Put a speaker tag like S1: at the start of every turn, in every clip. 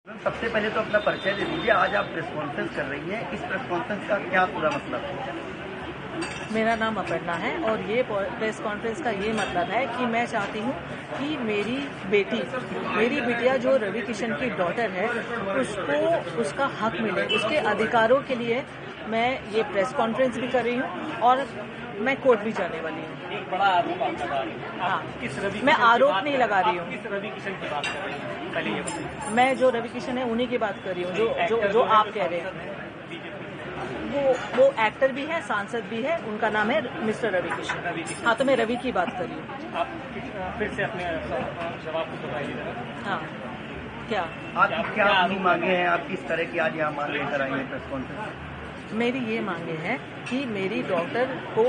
S1: सबसे पहले तो अपना परिचय दे दीजिए। आज आप प्रेस कॉन्फ्रेंस कर रही हैं, इस प्रेस कॉन्फ्रेंस का क्या पूरा मतलब है?
S2: मेरा नाम अपर्णा है और ये प्रेस कॉन्फ्रेंस का ये मतलब है कि मैं चाहती हूँ कि मेरी बिटिया जो रवि किशन की डॉटर है उसको उसका हक मिले, उसके अधिकारों के लिए मैं ये प्रेस कॉन्फ्रेंस भी कर रही हूँ और मैं कोर्ट भी जाने वाली हूँ।
S3: एक बड़ा आरोप आप लगा रही हैं।
S2: हाँ, मैं आरोप नहीं लगा रही हूँ।
S3: किस रवि किशन की बात कर रही हैं? पहले ये बताइए।
S2: मैं जो रवि किशन है उन्हीं की बात कर रही हूँ, जो आप कह रहे हैं। वो एक्टर भी है, सांसद भी है, उनका नाम है मिस्टर रवि किशन। हाँ, तो मैं रवि की बात कर रही हूँ।
S3: आप फिर से अपने जवाब को बताइए।
S2: हाँ, क्या
S1: आपकी क्या अपनी मांगे हैं? आप किस तरह की आज यहाँ मांग लेकर आई हैं प्रेस कॉन्फ्रेंस?
S2: मेरी ये मांगे हैं कि मेरी डॉटर को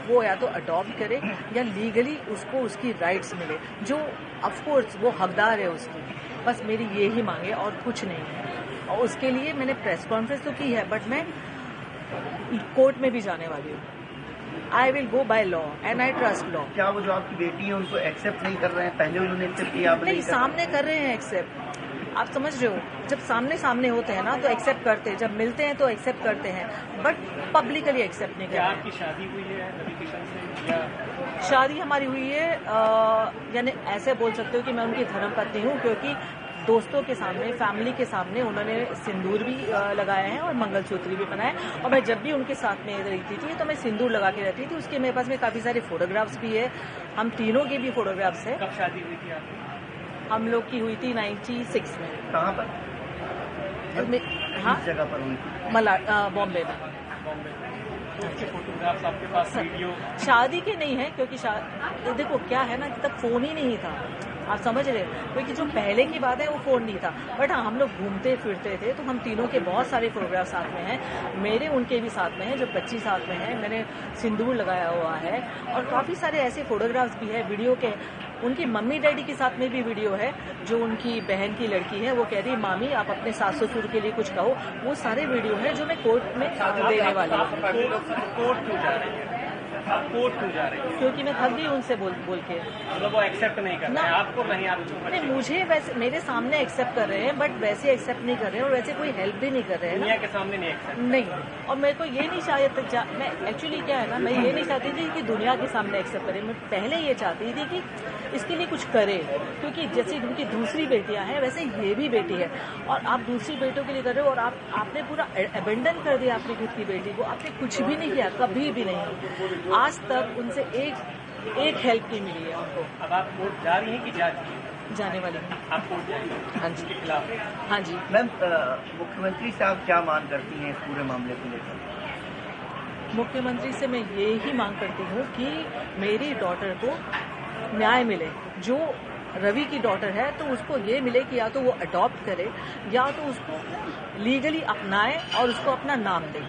S2: वो या तो अडॉप्ट करे या लीगली उसको उसकी राइट्स मिले, जो ऑफकोर्स वो हकदार है उसकी। बस मेरी ये ही मांगे और कुछ नहीं है। और उसके लिए मैंने प्रेस कॉन्फ्रेंस तो की है, बट मैं कोर्ट में भी जाने वाली हूँ। I will go by law and I trust law.
S1: क्या वो जो आपकी बेटी है उनको एक्सेप्ट नहीं कर रहे हैं? पहले उन्होंने एक्सेप्ट किया, आप
S2: नहीं, सामने कर रहे हैं एक्सेप्ट। आप समझ रहे हो, जब सामने होते हैं ना तो एक्सेप्ट करते हैं, जब मिलते हैं तो एक्सेप्ट करते हैं, बट पब्लिकली एक्सेप्ट नहीं करते।
S3: आपकी शादी हुई है रवि किशन से या?
S2: शादी हमारी हुई है, यानी ऐसे बोल सकते हो कि मैं उनकी धर्मपत्नी हूँ, क्योंकि दोस्तों के सामने, फैमिली के सामने उन्होंने सिंदूर भी लगाया है और मंगलसूत्र भी पहना है। और मैं जब भी उनके साथ में रहती थी तो मैं सिंदूर लगा के रहती थी। उसके मेरे पास में काफी सारे फोटोग्राफ्स भी है, हम तीनों के भी फोटोग्राफ्स है।
S3: कब शादी हुई थी आपकी?
S2: हम लोग की हुई थी 96 में।
S1: कहाँ पर?
S2: हाँ,
S1: किस जगह पर हुई थी?
S2: बॉम्बे में।
S3: बॉम्बे में। तो उसके फोटोग्राफ्स आपके पास, वीडियो?
S2: शादी के नहीं है, क्योंकि देखो क्या है ना, तब फोन ही नहीं था, आप समझ रहे हो। क्योंकि जो पहले की बात है वो फोन नहीं था, बट हाँ, हम लोग घूमते फिरते थे, तो हम तीनों के बहुत सारे फोटोग्राफ साथ में हैं। मेरे उनके भी साथ में हैं, जो बच्ची साथ में है, मैंने सिंदूर लगाया हुआ है। और काफी सारे ऐसे फोटोग्राफ्स भी है वीडियो के। उनकी मम्मी डैडी के साथ में भी वीडियो है। जो उनकी बहन की लड़की है वो कह रही, मामी आप अपने सास ससुर के लिए कुछ कहो। वो सारे वीडियो है जो मैं कोर्ट में देने वाली हूँ।
S3: कोर्ट क्यों जा रही है? आप कोर्ट क्यों जा रही है?
S2: क्योंकि मैं थक गई उनसे बोल के।
S3: मतलब वो एक्सेप्ट नहीं कर रहे हैं आपको? नहीं, आप
S2: नहीं, मुझे वैसे मेरे सामने एक्सेप्ट कर रहे हैं, बट वैसे एक्सेप्ट नहीं कर रहे हैं और वैसे कोई हेल्प भी नहीं कर रहे हैं।
S3: दुनिया के सामने नहीं एक्सेप्ट
S2: नहीं, और मेरे को ये नहीं चाहिए, मैं एक्चुअली क्या है ना, मैं ये नहीं चाहती थी कि दुनिया के सामने एक्सेप्ट करे। मैं पहले ये चाहती थी कि इसके लिए कुछ करे, क्योंकि जैसे उनकी दूसरी बेटियां हैं वैसे ये भी बेटी है। और आप दूसरी बेटियों के लिए कर रहे हो और आपने पूरा अबेंडन कर दिया अपनी खुद की बेटी को। आपने कुछ भी नहीं किया, कभी भी नहीं। आज तक उनसे एक हेल्प नहीं मिली है उनको।
S3: अब आप कोर्ट जा रही हैं कि जा चुकी हैं?
S2: जाने वाली हूँ।
S3: आप कोर्ट जाएंगे?
S2: हाँ जी।
S3: के खिलाफ?
S2: हाँ जी।
S1: मैम, मुख्यमंत्री साहब क्या मांग करती हैं इस पूरे मामले को लेकर?
S2: मुख्यमंत्री से मैं ये ही मांग करती हूँ कि मेरी डॉटर को न्याय मिले। जो रवि की डॉटर है तो उसको ये मिले कि या तो वो अडॉप्ट करे या तो उसको लीगली अपनाए और उसको अपना नाम दे।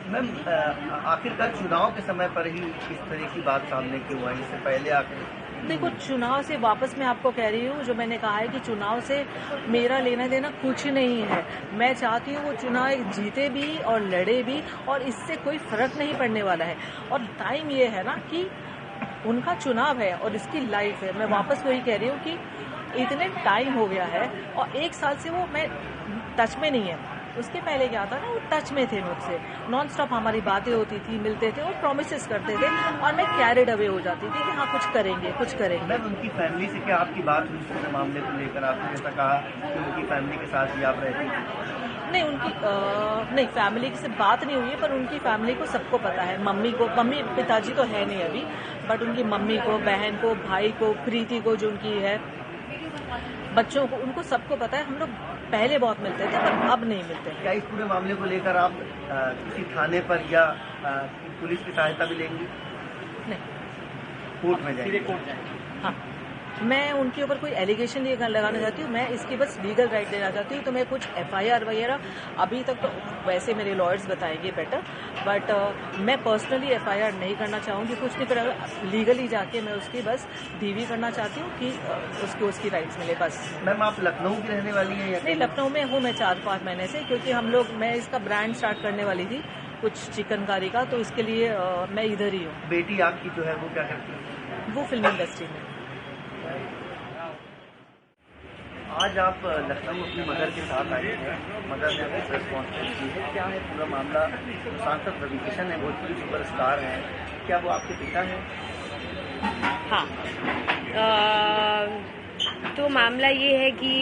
S1: मैम, आखिरकार चुनाव के समय पर ही इस तरह की बात सामने क्यों आई? इससे पहले आखिर
S2: देखो, चुनाव से वापस मैं आपको कह रही हूँ, जो मैंने कहा है कि चुनाव से मेरा लेना देना कुछ नहीं है। मैं चाहती हूँ वो चुनाव जीते भी और लड़े भी, और इससे कोई फर्क नहीं पड़ने वाला है। और टाइम ये है ना कि उनका चुनाव है और इसकी लाइफ है। मैं वापस वही कह रही हूँ कि इतने टाइम हो गया है और 1 साल से वो मैं टच में नहीं है। उसके पहले क्या था ना, वो टच में थे मुझसे, नॉन स्टॉप हमारी बातें होती थी, मिलते थे और प्रॉमिसेस करते थे, और मैं कैरिड अवे हो जाती थी कि हाँ कुछ करेंगे।
S1: मैम, उनकी फैमिली से क्या आपकी बात हुई इस पूरे मामले को लेकर? आपने जैसा कहा कि उनकी फैमिली के साथ ही आप रहती थी।
S2: नहीं, फैमिली से बात नहीं हुई है, पर उनकी फैमिली को सबको पता है। मम्मी पिताजी तो है नहीं अभी, बट उनकी मम्मी को, बहन को, भाई को, प्रीति को जो उनकी है, बच्चों को, उनको सबको पता है। हम लोग पहले बहुत मिलते थे पर अब नहीं मिलते।
S1: क्या इस पूरे मामले को लेकर आप किसी थाने पर या पुलिस की सहायता भी लेंगी?
S2: नहीं,
S1: कोर्ट में जाएंगे?
S3: सीधे कोर्ट जाएंगे?
S2: हाँ, मैं उनके ऊपर कोई एलिगेशन नहीं लगाना चाहती हूँ। मैं इसकी बस लीगल राइट देना चाहती हूँ। तो मैं कुछ FIR वगैरह अभी तक तो वैसे मेरे लॉयर्स बताएंगे बेटर, बट मैं पर्सनली FIR नहीं करना चाहूँगी। कुछ नहीं करेगा, लीगली जाके मैं उसकी बस DV करना चाहती हूँ कि उसकी राइट्स मिले, बस।
S1: मैम, आप लखनऊ की रहने वाली हैं या?
S2: नहीं, लखनऊ में हूँ मैं 4-5 महीने से, क्योंकि मैं इसका ब्रांड स्टार्ट करने वाली थी कुछ चिकनकारी का, तो इसके लिए मैं इधर ही हूँ।
S1: बेटी आपकी जो है वो क्या करती है?
S2: वो फिल्म इंडस्ट्री में।
S1: आज आप लखनऊ अपनी मदर के साथ आए हैं, मदर ने अपनी प्रेस कॉन्फ्रेंस की है, क्या है पूरा मामला? जो सांसद रवि किशन है, भोजपुरी सुपरस्टार हैं, क्या वो आपके पिता हैं?
S4: हाँ, तो मामला ये है कि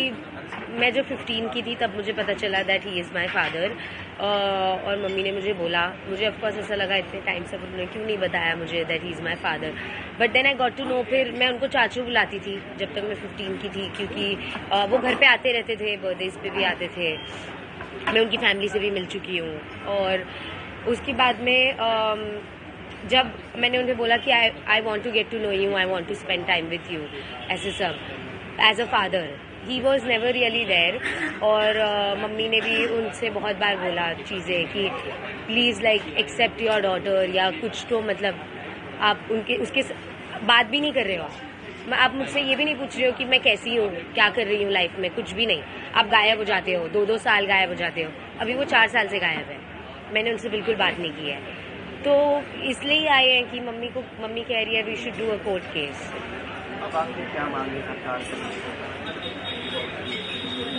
S4: मैं जब 15 की थी तब मुझे पता चला that he is my father, और मम्मी ने मुझे बोला, मुझे ऑफकोर्स ऐसा लगा इतने टाइम से उन्होंने क्यों नहीं बताया मुझे that he is my father, but then I got to know. फिर मैं उनको चाचू बुलाती थी जब तक मैं 15 की थी, क्योंकि वो घर पे आते रहते थे, बर्थडेज पे भी आते थे, मैं उनकी फैमिली से भी मिल चुकी हूँ। और उसके बाद में जब मैंने उन्हें बोला कि I want to get to know you, I want to spend time with you, ऐसे सब as a father, he was never really there. और मम्मी ने भी उनसे बहुत बार बोला चीज़ें कि please like accept your daughter, या कुछ तो मतलब आप उसके बात भी नहीं कर रहे हो, आप मुझसे ये भी नहीं पूछ रहे हो कि मैं कैसी हूँ, क्या कर रही हूँ लाइफ में, कुछ भी नहीं। आप गायब हो जाते हो, 2-2 साल गायब हो जाते हो, अभी वो 4 साल से गायब है, मैंने उनसे बिल्कुल बात नहीं की है। तो इसलिए आए हैं कि मम्मी कह रही है we should do a court case.
S1: अब आपने क्या मांगे सरकार से?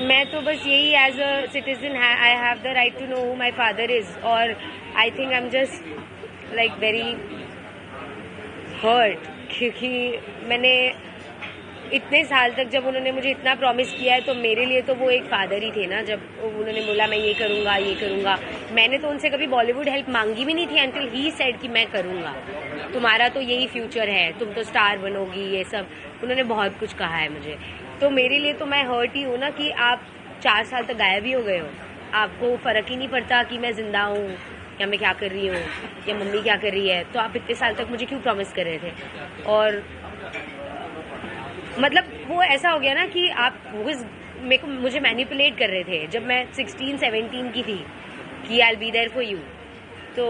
S4: मैं तो बस यही, as a citizen I have the right to know who my father is, और I think I am just like very hurt, क्योंकि मैंने इतने साल तक, जब उन्होंने मुझे इतना प्रॉमिस किया है, तो मेरे लिए तो वो एक फादर ही थे ना। जब उन्होंने बोला मैं ये करूँगा, मैंने तो उनसे कभी बॉलीवुड हेल्प मांगी भी नहीं थी अंटिल ही सेड कि मैं करूँगा, तुम्हारा तो यही फ्यूचर है, तुम तो स्टार बनोगी, ये सब उन्होंने बहुत कुछ कहा है मुझे। तो मेरे लिए तो मैं हर्ट ही हूँ ना कि आप 4 साल तक गायब ही हो गए हो, आपको फ़र्क ही नहीं पड़ता कि मैं जिंदा हूँ या मैं क्या कर रही हूँ या मम्मी क्या कर रही है। तो आप इतने साल तक मुझे क्यों प्रॉमिस कर रहे थे? और मतलब वो ऐसा हो गया ना कि आप मुझे मैनिपुलेट कर रहे थे जब मैं 16-17 की थी कि I will be there for you. तो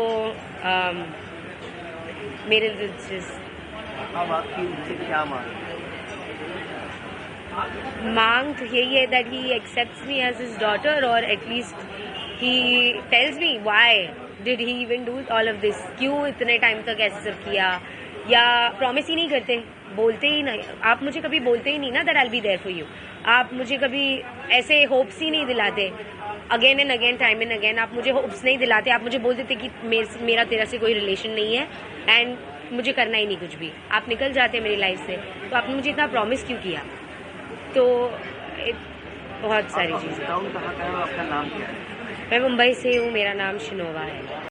S4: मेरे
S1: अब आपकी उनसे क्या
S4: मांग तो यही है that he accepts me as his daughter, और at least he tells me why did he even do all of this, क्यों इतने टाइम तक ऐसे सब किया, या प्रॉमिस ही नहीं करते, बोलते ही नहीं। आप मुझे कभी बोलते ही नहीं ना that I will be there for you, आप मुझे कभी ऐसे होप्स ही नहीं दिलाते, again and again, time and again आप मुझे होप्स नहीं दिलाते। आप मुझे बोल देते कि मेरा तेरा से कोई रिलेशन नहीं है एंड मुझे करना ही नहीं कुछ भी, आप निकल जाते मेरी लाइफ से। तो आपने मुझे इतना प्रॉमिस क्यों किया? तो बहुत सारी चीज़ें।
S1: आपका नाम क्या है?
S4: मैं मुंबई से हूँ, मेरा नाम शिनोवा है।